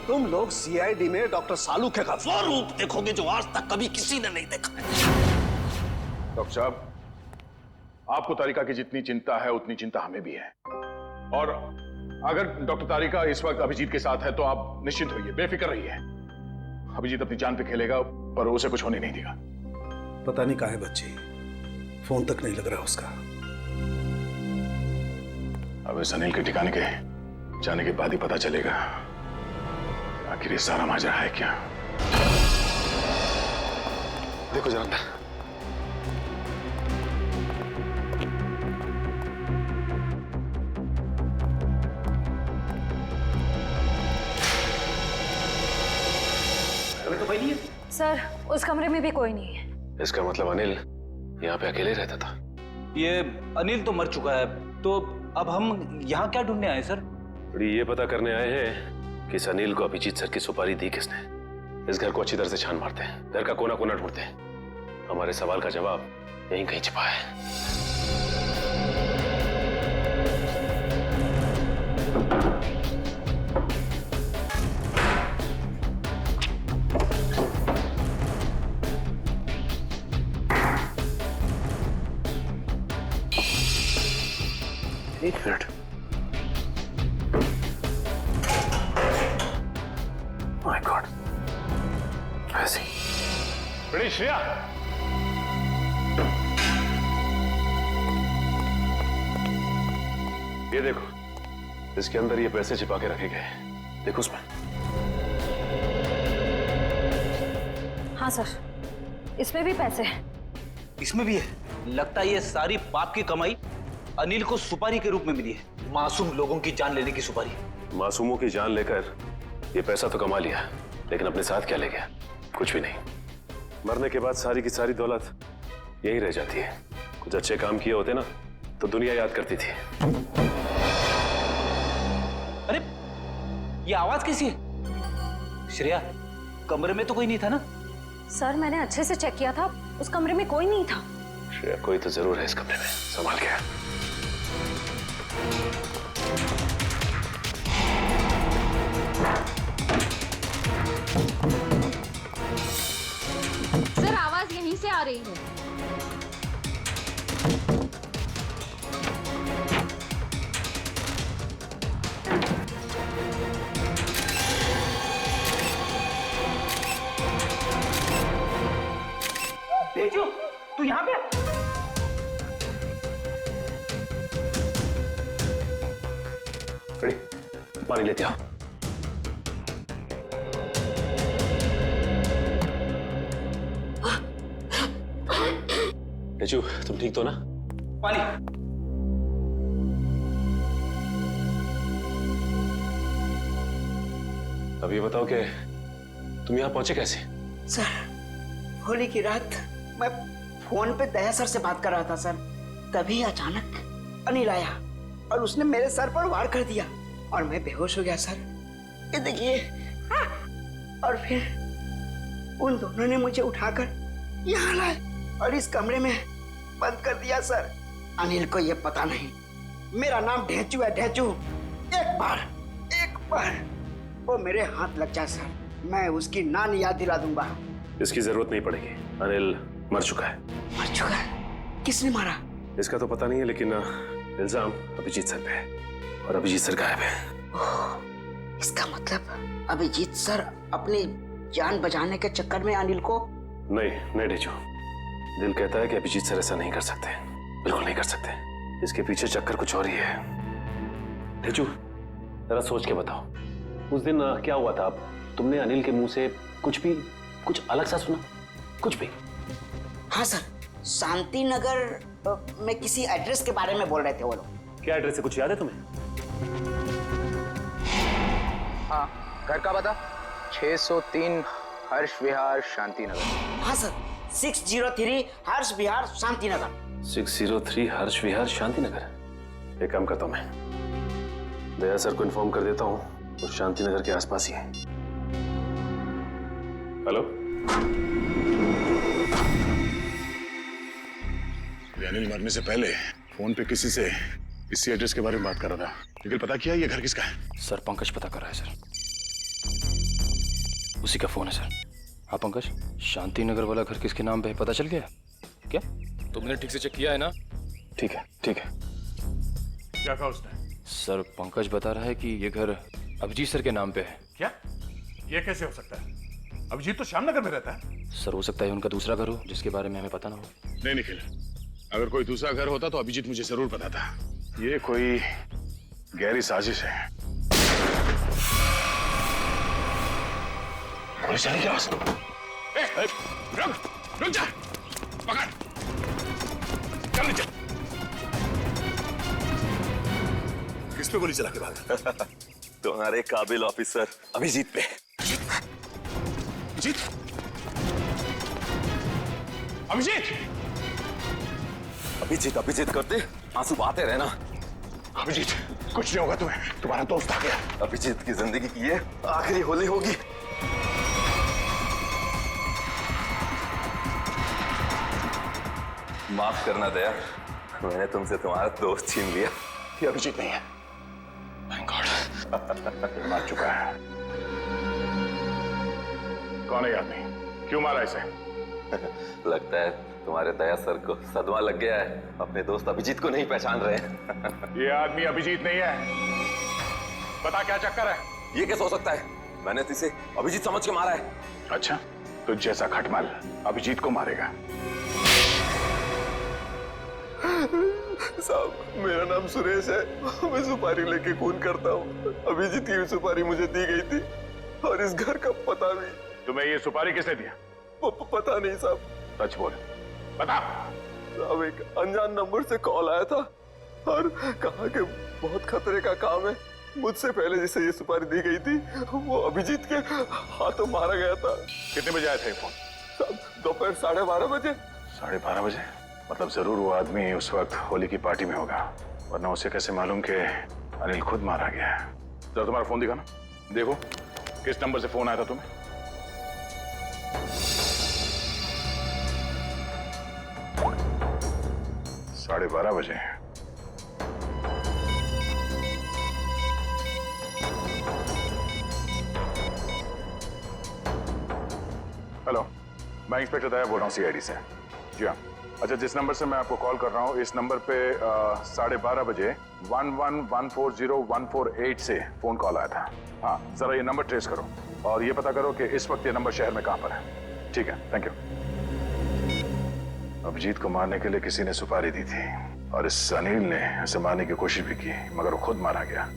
[SPEAKER 18] तुम लोग सीआईडी में डॉक्टर सालूखे का वो रूप देखोगे जो आज तक कभी किसी ने नहीं देखा है।
[SPEAKER 5] डॉक्टर साहब, आपको तारिका की जितनी चिंता है उतनी चिंता हमें भी है, और अगर डॉक्टर तारिका इस वक्त अभिजीत के साथ है तो आप निश्चिंत होइए, बेफिक्र रहिए। अभिजीत अपनी जान पे खेलेगा और उसे कुछ होने नहीं देगा।
[SPEAKER 18] पता नहीं कहाँ है बच्ची, फोन तक नहीं लग रहा उसका।
[SPEAKER 5] अब इस अनिल के ठिकाने के जाने के बाद ही पता चलेगा आखिर ये सारा माजरा है क्या।
[SPEAKER 18] देखो जरा,
[SPEAKER 13] तो कोई नहीं है
[SPEAKER 14] सर, उस कमरे में भी कोई नहीं है।
[SPEAKER 10] इसका मतलब अनिल यहाँ पे अकेले रहता था।
[SPEAKER 13] ये अनिल तो मर चुका है, तो अब हम यहाँ क्या ढूंढने आए सर?
[SPEAKER 10] ये पता करने आए हैं कि इस अनिल को अभिजीत सर की सुपारी दी किसने। इस घर को अच्छी तरह से छान मारते हैं, घर का कोना कोना ढूंढते हैं। हमारे सवाल का जवाब यहीं कहीं छिपा है। एक मिनट, माय गॉड, ऐसे
[SPEAKER 5] बड़ी श्रेया,
[SPEAKER 10] ये देखो, इसके अंदर ये पैसे छिपा के रखे गए हैं, देखो उसमें।
[SPEAKER 14] हाँ सर, इसमें भी पैसे हैं।
[SPEAKER 13] इसमें भी है। लगता है ये सारी पाप की कमाई अनिल को सुपारी के रूप में मिली है, मासूम लोगों की जान लेने की सुपारी।
[SPEAKER 10] मासूमों की जान लेकर ये पैसा तो कमा लिया, लेकिन अपने साथ क्या ले गया? कुछ भी नहीं। मरने के बाद सारी की सारी दौलत यही रह जाती है। कुछ अच्छे काम किए होते ना तो दुनिया याद करती थी।
[SPEAKER 13] अरे ये आवाज कैसी है? श्रेया, कमरे में तो कोई नहीं था ना?
[SPEAKER 14] सर, मैंने अच्छे से चेक किया था, उस कमरे में कोई नहीं था।
[SPEAKER 10] श्रेया, कोई तो जरूर है इस कमरे में, संभाल के।
[SPEAKER 9] सर, आवाज यहीं से आ रही है।
[SPEAKER 3] तेजू, तू यहाँ पे?
[SPEAKER 10] पानी लेते आओ। तेजू, तुम ठीक तो ना?
[SPEAKER 13] पानी।
[SPEAKER 10] अब ये बताओ कि तुम यहाँ पहुंचे कैसे?
[SPEAKER 2] सर, होली की रात मैं फोन पे दया सर से बात कर रहा था सर, तभी अचानक अनिल आया और उसने मेरे सर पर वार कर दिया और मैं बेहोश हो गया सर। ये देखिए, और फिर उन दोनों ने मुझे उठाकर यहाँ लाए और इस कमरे में बंद कर दिया सर। अनिल को ये पता नहीं मेरा नाम ढेंचू है, ढेंचू। एक बार वो मेरे हाथ लग जाए सर, मैं उसकी नानी याद दिला दूंगा।
[SPEAKER 10] इसकी जरूरत नहीं पड़ेगी, अनिल मर चुका है।
[SPEAKER 2] मर चुका। किसने मारा?
[SPEAKER 10] इसका तो पता नहीं है, लेकिन इल्जाम अभिजीत सर पे है और अभिजीत सर गायब है।
[SPEAKER 2] इसका मतलब अभिजीत सर अपनी जान बचाने के चक्कर में अनिल को...
[SPEAKER 10] नहीं ढेचू, दिल कहता है कि अभिजीत सर ऐसा नहीं कर सकते, बिल्कुल नहीं कर सकते। इसके पीछे चक्कर कुछ और ही है। ढेचू, जरा सोच के बताओ, उस दिन क्या हुआ था? तुमने अनिल के मुंह से कुछ अलग सा सुना? कुछ भी?
[SPEAKER 2] हाँ सर, शांति नगर में किसी एड्रेस के बारे में बोल रहे थे वो लोग।
[SPEAKER 10] क्या एड्रेस है, कुछ याद है तुम्हें?
[SPEAKER 4] हाँ, घर का पता 603 हर्ष विहार शांति नगर।
[SPEAKER 2] हाँ सर, 603 हर्ष विहार शांति नगर।
[SPEAKER 10] 603 हर्ष विहार शांति नगर। एक काम करता हूं, मैं दया सर को इन्फॉर्म कर देता हूं, वो शांति नगर के आसपास ही है। हेलो,
[SPEAKER 5] अनिल मरने से पहले फोन पे किसी से इसी एड्रेस के बारे में बात कर रहा था, लेकिन पता किया ये घर किसका है?
[SPEAKER 7] सर पंकज पता कर रहा है सर, उसी का फोन है सर। हाँ पंकज, शांति नगर वाला घर किसके नाम पे है पता चल गया क्या? तुमने ठीक से चेक किया है ना?
[SPEAKER 10] ठीक है।
[SPEAKER 5] क्या कहा उसने?
[SPEAKER 7] सर पंकज बता रहा है कि ये घर अभिजीत सर के नाम पे है।
[SPEAKER 5] क्या? ये कैसे हो सकता है? अभिजीत तो श्यामनगर में रहता है।
[SPEAKER 7] सर हो सकता है उनका दूसरा घर हो जिसके बारे में हमें पता ना हो।
[SPEAKER 5] नहीं निखिल, अगर कोई दूसरा घर होता तो अभिजीत मुझे जरूर पता था। ये कोई गहरी साजिश है। पुलिस चली क्या? रुक जा, पकड़, चल नीचे। किस पे गोली चला के भागा?
[SPEAKER 19] तुम्हारे काबिल ऑफिसर अभिजीत पे। अभिजीत करते आंसू बहाते रहना।
[SPEAKER 5] अभिजीत, कुछ नहीं होगा तुम्हें, तुम्हारा दोस्त आ गया।
[SPEAKER 19] अभिजीत की जिंदगी की ये आखिरी होली होगी। माफ करना दया, मैंने तुमसे तुम्हारा दोस्त छीन लिया।
[SPEAKER 5] ये अभिजीत नहीं है। Thank God. मार चुका है। कौन है आदमी? क्यों मारा इसे?
[SPEAKER 19] लगता है तुम्हारे दया सर को सदमा लग गया है, अपने दोस्त अभिजीत को नहीं पहचान रहे हैं।
[SPEAKER 5] ये आदमी अभिजीत नहीं है। बता क्या चक्कर है?
[SPEAKER 19] ये कैसे हो सकता है? मैंने तो इसे अभिजीत समझ के मारा है।
[SPEAKER 5] अच्छा, तो जैसा खटमल अभिजीत को मारेगा।
[SPEAKER 19] साहब, मेरा नाम सुरेश है, मैं सुपारी लेके खून करता हूँ। अभिजीत की सुपारी मुझे दी गई थी और इस घर का पता भी।
[SPEAKER 5] तुम्हें ये सुपारी किसने दिया?
[SPEAKER 19] पता नहीं साहब।
[SPEAKER 5] सच बोल, बता।
[SPEAKER 19] साहब, एक अनजान नंबर से कॉल आया था और कहा कि बहुत खतरे का काम है। मुझसे पहले जिसे ये सुपारी दी गई थी वो अभिजीत के हाथों मारा गया था।
[SPEAKER 5] कितने बजे आया था ये फोन?
[SPEAKER 19] साहब, दोपहर 12:30 बजे।
[SPEAKER 5] 12:30 बजे? मतलब जरूर वो आदमी उस वक्त होली की पार्टी में होगा, वरना उसे कैसे मालूम कि अनिल खुद मारा गया है? जरा तुम्हारा फोन दिखाना, देखो किस नंबर से फोन आया था तुम्हें। साढ़े 12 बजे। हेलो, मैं इंस्पेक्टर दया बोल रहा हूँ सीआईडी से। जी हाँ। अच्छा, जिस नंबर से मैं आपको कॉल कर रहा हूँ, इस नंबर पे 12:30 बजे 11140148 से फोन कॉल आया था। हाँ, जरा ये नंबर ट्रेस करो और ये पता करो कि इस वक्त ये नंबर शहर में कहाँ पर है। ठीक है, थैंक यू। अभिजीत को मारने के लिए किसी ने सुपारी दी थी और इस अनिल ने उसे मारने की कोशिश भी की, मगर वो खुद मारा गया।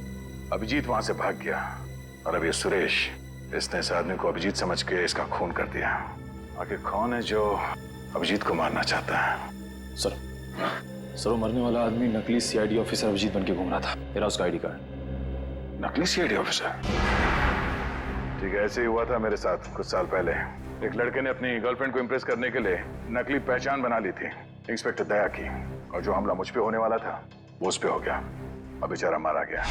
[SPEAKER 5] अभिजीत वहां से भाग गया और अब ये सुरेश, इसने इस आदमी को अभिजीत समझ के इसका खून कर दिया। आखिर कौन है जो अभिजीत को मारना चाहता है?
[SPEAKER 7] सर वो मरने वाला आदमी नकली सीआईडी ऑफिसर अभिजीत बन के घूम रहा था। मेरा उसका आईडी कार्ड।
[SPEAKER 5] नकली सीआईडी ऑफिसर? ठीक है, ऐसे ही हुआ था मेरे साथ कुछ साल पहले। एक लड़के ने अपनी गर्लफ्रेंड को इम्प्रेस करने के लिए नकली पहचान बना ली थी, इंस्पेक्टर दया की, और जो हमला मुझ पे होने वाला था वो उस पे हो गया। अब बेचारा मारा गया।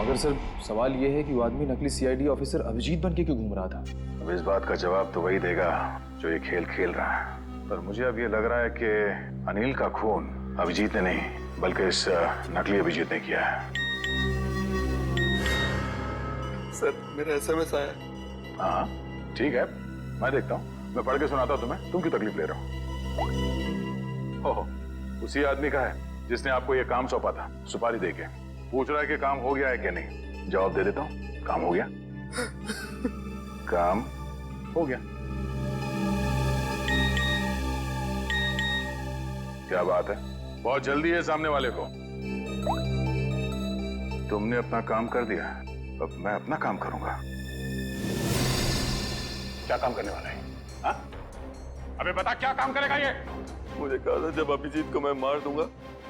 [SPEAKER 7] मगर सर सवाल ये है कि वो आदमी नकली सीआईडी ऑफिसर अभिजीत बन के क्यों घूम रहा था?
[SPEAKER 5] अब इस बात का जवाब तो वही देगा जो ये खेल खेल रहा है, पर मुझे अब ये लग रहा है कि अनिल का खून अभिजीत ने नहीं बल्कि इस नकली अभिजीत ने किया है।
[SPEAKER 19] सर मेरा एसएमएस आया।
[SPEAKER 5] हाँ ठीक है, मैं देखता हूँ, मैं पढ़ के सुनाता हूँ तुम्हें। तुम क्यों तकलीफ ले रहे हो? ओहो, उसी आदमी का है जिसने आपको ये काम सौंपा था सुपारी देके। पूछ रहा है कि काम हो गया है कि नहीं। जवाब दे देता हूँ, काम हो गया। काम हो गया। क्या बात है, बहुत जल्दी है सामने वाले को। तुमने अपना काम कर दिया, अब मैं अपना काम करूंगा। क्या काम करने वाला है? हाँ? अबे बता, क्या काम करेगा ये?
[SPEAKER 19] मुझे कहा था जब अभिजीत को मैं मार दूंगा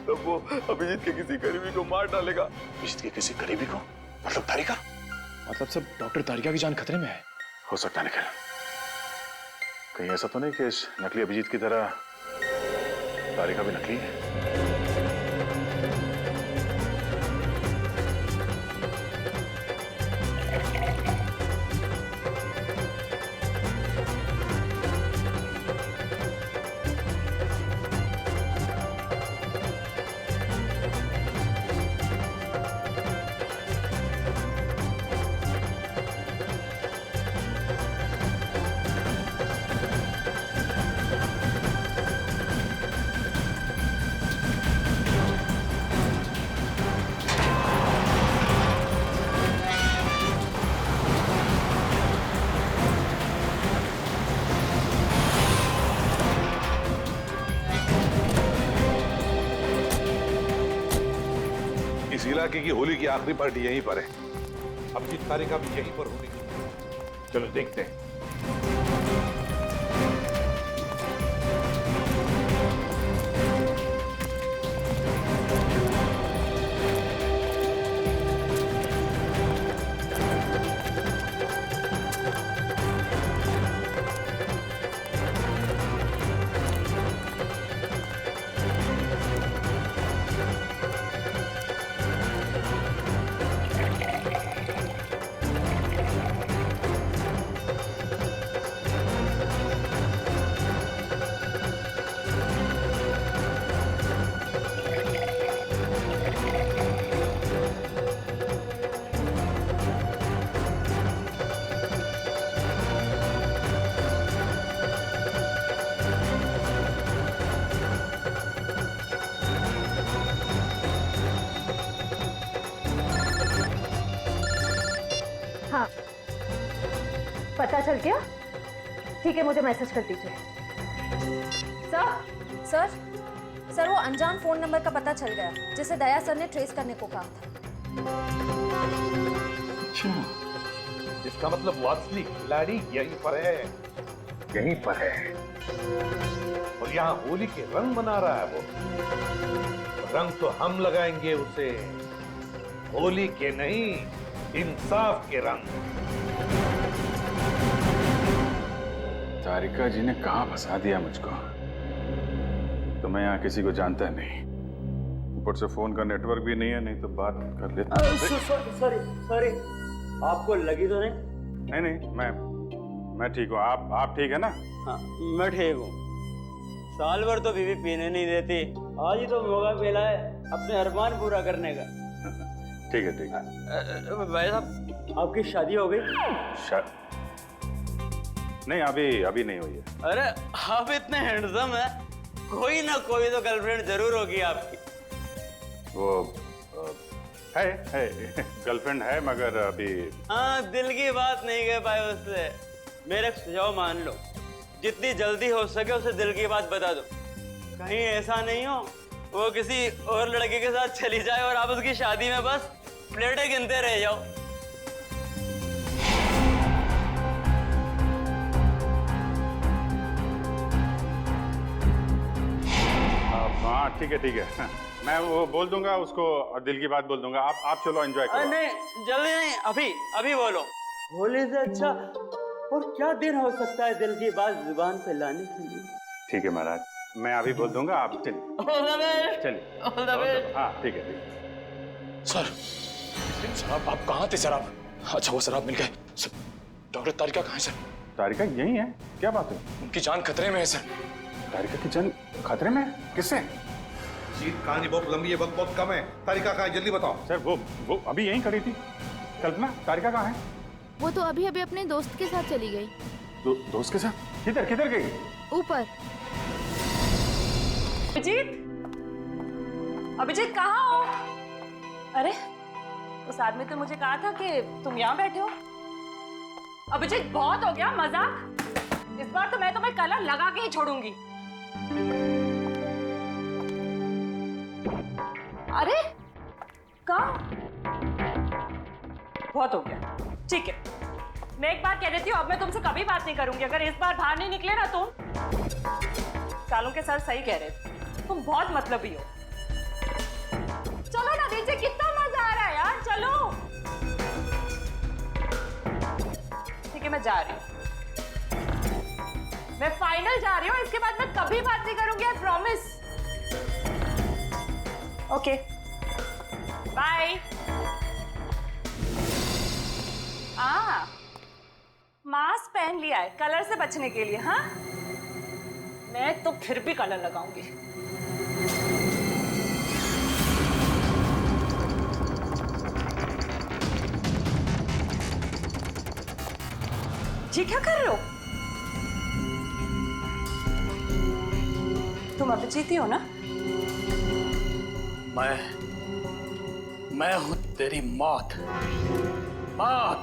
[SPEAKER 19] तब वो अभिजीत के किसी करीबी को मार डालेगा।
[SPEAKER 5] अभिजीत के किसी करीबी को? मतलब तारिका?
[SPEAKER 7] मतलब सब डॉक्टर तारिका की जान खतरे में है।
[SPEAKER 5] हो सकता है निखिल, कहीं ऐसा तो नहीं कि इस नकली अभिजीत की तरह तारिका भी नकली है? इस इलाके की होली की आखिरी पार्टी यहीं पर है। अभिजीत तारिका भी यहीं पर होगी। चलो देखते हैं।
[SPEAKER 14] हाँ, पता चल गया? ठीक है, मुझे मैसेज कर दीजिए।
[SPEAKER 20] सर सर वो अनजान फोन नंबर का पता चल गया जिसे दया सर ने ट्रेस करने को कहा था।
[SPEAKER 5] अच्छा, इसका मतलब वो असली खिलाड़ी यहीं पर है, यहीं पर है। और यहाँ होली के रंग मना रहा है वो। रंग तो हम लगाएंगे उसे, होली के नहीं, इंसाफ के रंग। तारिका जी ने कहां फंसा दिया मुझको? तो मैं यहाँ किसी को जानता नहीं, ऊपर से फोन का नेटवर्क भी नहीं है, नहीं तो बात कर लेता।
[SPEAKER 17] सॉरी, आपको लगी तो नहीं?
[SPEAKER 5] नहीं, मैं ठीक हूँ। आप ठीक है ना?
[SPEAKER 17] हाँ, मैं ठीक हूँ। साल भर तो बीवी पीने नहीं देती, आज ही तो मौका मिला है अपने अरमान पूरा करने का।
[SPEAKER 5] ठीक है।
[SPEAKER 17] भाई साहब, आपकी शादी हो गई?
[SPEAKER 5] नहीं, अभी नहीं हुई है।
[SPEAKER 17] अरे आप इतने हैंडसम है, कोई ना कोई तो गर्लफ्रेंड जरूर होगी आपकी।
[SPEAKER 5] वो है गर्लफ्रेंड है, मगर अभी।
[SPEAKER 17] हाँ, दिल की बात नहीं कह पाए उससे। मेरा सुझाव मान लो, जितनी जल्दी हो सके उसे दिल की बात बता दो। कहीं ऐसा नहीं हो वो किसी और लड़के के साथ चली जाए और आप उसकी शादी में बस प्लेटें गिनते रह जाओ।
[SPEAKER 5] हाँ ठीक है, मैं वो बोल दूंगा उसको और दिल की बात बोल दूंगा। आप चलो एंजॉय करो।
[SPEAKER 17] नहीं, जल्दी नहीं, अभी बोलो। होली से अच्छा और क्या दिन हो सकता है दिल की बात जुबान पे लाने के लिए?
[SPEAKER 5] ठीक है महाराज, मैं अभी बोल दूंगा, आप चलिए। हाँ ठीक है।
[SPEAKER 7] सर आप कहाँ थे सर? आप अच्छा वो सर आप मिल गए। डॉक्टर तारिका कहाँ है सर?
[SPEAKER 5] तारिका यही है, क्या बात है?
[SPEAKER 7] उनकी जान खतरे में है सर।
[SPEAKER 5] तारिका की जान खतरे में? किससे?
[SPEAKER 11] जीत कहानी बहुत लंबी है, वक्त बहुत कम है। तारिका कहाँ है, जल्दी बताओ।
[SPEAKER 5] सर वो अभी यहीं खड़ी थी। कल्पना, तारिका कहाँ है?
[SPEAKER 21] वो तो अभी अभी अपने दोस्त के साथ चली गई।
[SPEAKER 5] दोस्त के साथ? किधर गई?
[SPEAKER 21] ऊपर।
[SPEAKER 22] अभिजीत कहाँ हो? अरे उस आदमी तो मुझे कहा था कि तुम यहाँ बैठे हो। अभिजीत बहुत हो गया मजाक। इस बार तो मैं तुम्हें कलर लगा के ही छोड़ूंगी। अरे कहाँ? बहुत हो गया। ठीक है, मैं एक बार कह देती हूँ, अब मैं तुमसे कभी बात नहीं करूंगी अगर इस बार बाहर नहीं निकले ना तुम। सालों के सर सही कह रहे थे, तुम बहुत मतलबी हो। चलो ना दीजिए, कितना मजा आ रहा है यार, चलो। ठीक है, मैं जा रही हूँ, मैं फाइनल जा रही हूँ। इसके बाद मैं कभी बात नहीं करूंगी, I promise. Okay bye. Mask पहन लिया है कलर से बचने के लिए। हाँ, मैं तो फिर भी कलर लगाऊंगी। ये क्या कर रहे हो? तुम अभिजीत ही हो ना?
[SPEAKER 18] मैं हूं तेरी मौत। मौत।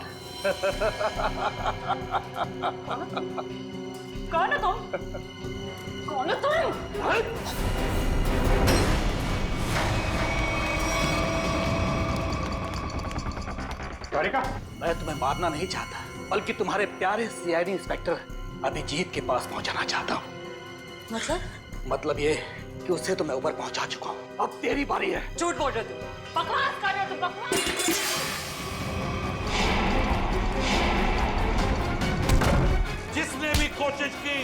[SPEAKER 22] कौन हो तुम? कौन हो तुम?
[SPEAKER 5] तारिका,
[SPEAKER 18] मैं तुम्हें मारना नहीं चाहता, बल्कि तुम्हारे प्यारे सीआईडी इंस्पेक्टर अभिजीत के पास पहुंचाना चाहता हूँ। मतलब ये कि उससे तो मैं ऊपर पहुंचा चुका हूँ, अब तेरी बारी है।
[SPEAKER 22] झूठ बोल रहे हो तुम, बकवास कर रहे हो तुम, बकवास।
[SPEAKER 23] जिसने भी कोशिश की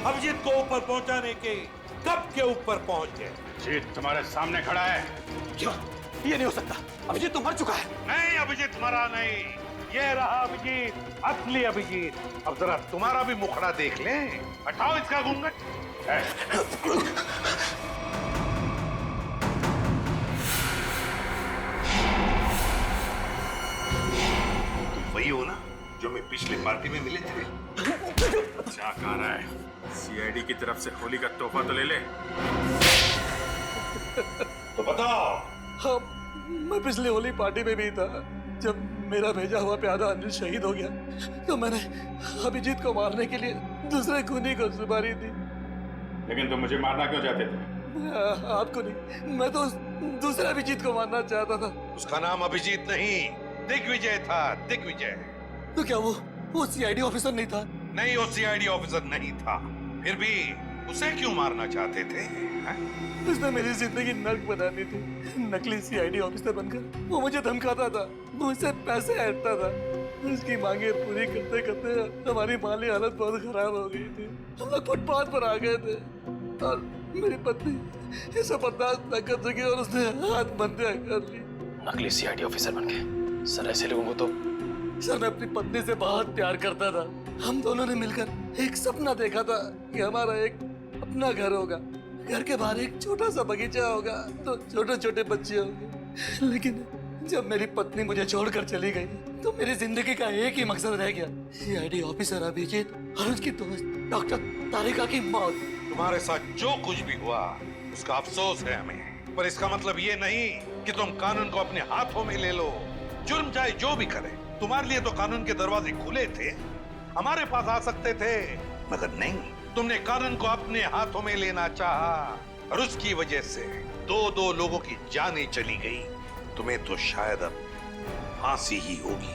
[SPEAKER 23] अभिजीत को ऊपर पहुंचाने की, कब के ऊपर पहुंच गए।
[SPEAKER 5] जीत तुम्हारे सामने खड़ा है।
[SPEAKER 18] क्यों? ये नहीं हो सकता, अभिजीत तो मर चुका है।
[SPEAKER 23] नहीं, अभिजीत मरा नहीं, ये रहा अभिजीत, असली अभिजीत। अब जरा तुम्हारा भी मुखड़ा देख लें। हटाओ इसका घूंघट।
[SPEAKER 11] तुम वही हो ना जो मैं पिछली पार्टी में मिले थे?
[SPEAKER 5] क्या कह रहा है? सीआईडी की तरफ से होली का तोहफा तो ले ले।
[SPEAKER 11] तो बताओ।
[SPEAKER 18] हाँ, मैं पिछली होली पार्टी में भी था। जब मेरा भेजा हुआ प्यादा अनिल शहीद हो गया तो मैंने अभिजीत को मारने के लिए दूसरे खूनी को सुपारी दी।
[SPEAKER 5] लेकिन तुम मुझे मारना क्यों चाहते थे?
[SPEAKER 18] आपको नहीं, मैं तो दूसरे अभिजीत को मारना चाहता था।
[SPEAKER 23] उसका नाम अभिजीत नहीं, दिग्विजय था, दिग्विजय।
[SPEAKER 18] तो क्या वो सीआईडी ऑफिसर नहीं था?
[SPEAKER 23] नहीं, वो सीआईडी ऑफिसर नहीं था। फिर भी उसे क्यों मारना चाहते थे?
[SPEAKER 18] उसने मेरी जिंदगी नर्क बना दी थी। नकली सीआईडी ऑफिसर बनकर वो मुझे धमकाता था, मुझसे पैसे ऐंठता था। उसकी मांगे पूरी करते करते हमारी माली हालत बहुत खराब हो गई थी। हम लोग फुटपाथ पर आ गए थे और मेरी पत्नी इसे बर्दाश्त न कर सकी और उसने हाथ बंधे कर ली।
[SPEAKER 7] नकली सीआईडी ऑफिसर बन गए सर। ऐसे लोगों को तो
[SPEAKER 18] सर, मैं अपनी पत्नी से बहुत प्यार करता था। हम दोनों ने मिलकर एक सपना देखा था कि हमारा एक अपना घर होगा, घर के बाहर एक छोटा सा बगीचा होगा, तो छोटे छोटे बच्चे होंगे। लेकिन जब मेरी पत्नी मुझे छोड़कर चली गई तो मेरी जिंदगी का एक ही मकसद रह गया, सीआईडी ऑफिसर अभिजीत और उसकी दोस्त डॉक्टर तारिका की मौत।
[SPEAKER 23] तुम्हारे साथ जो कुछ भी हुआ उसका अफसोस है हमें, पर इसका मतलब ये नहीं कि तुम कानून को अपने हाथों में ले लो। जुर्म चाहे जो भी करे, तुम्हारे लिए तो कानून के दरवाजे खुले थे, हमारे पास आ सकते थे, मगर नहीं, तुमने कानून को अपने हाथों में लेना चाहा और उसकी वजह से दो लोगों की जानें चली गई। तुम्हें तो शायद अब फांसी ही होगी।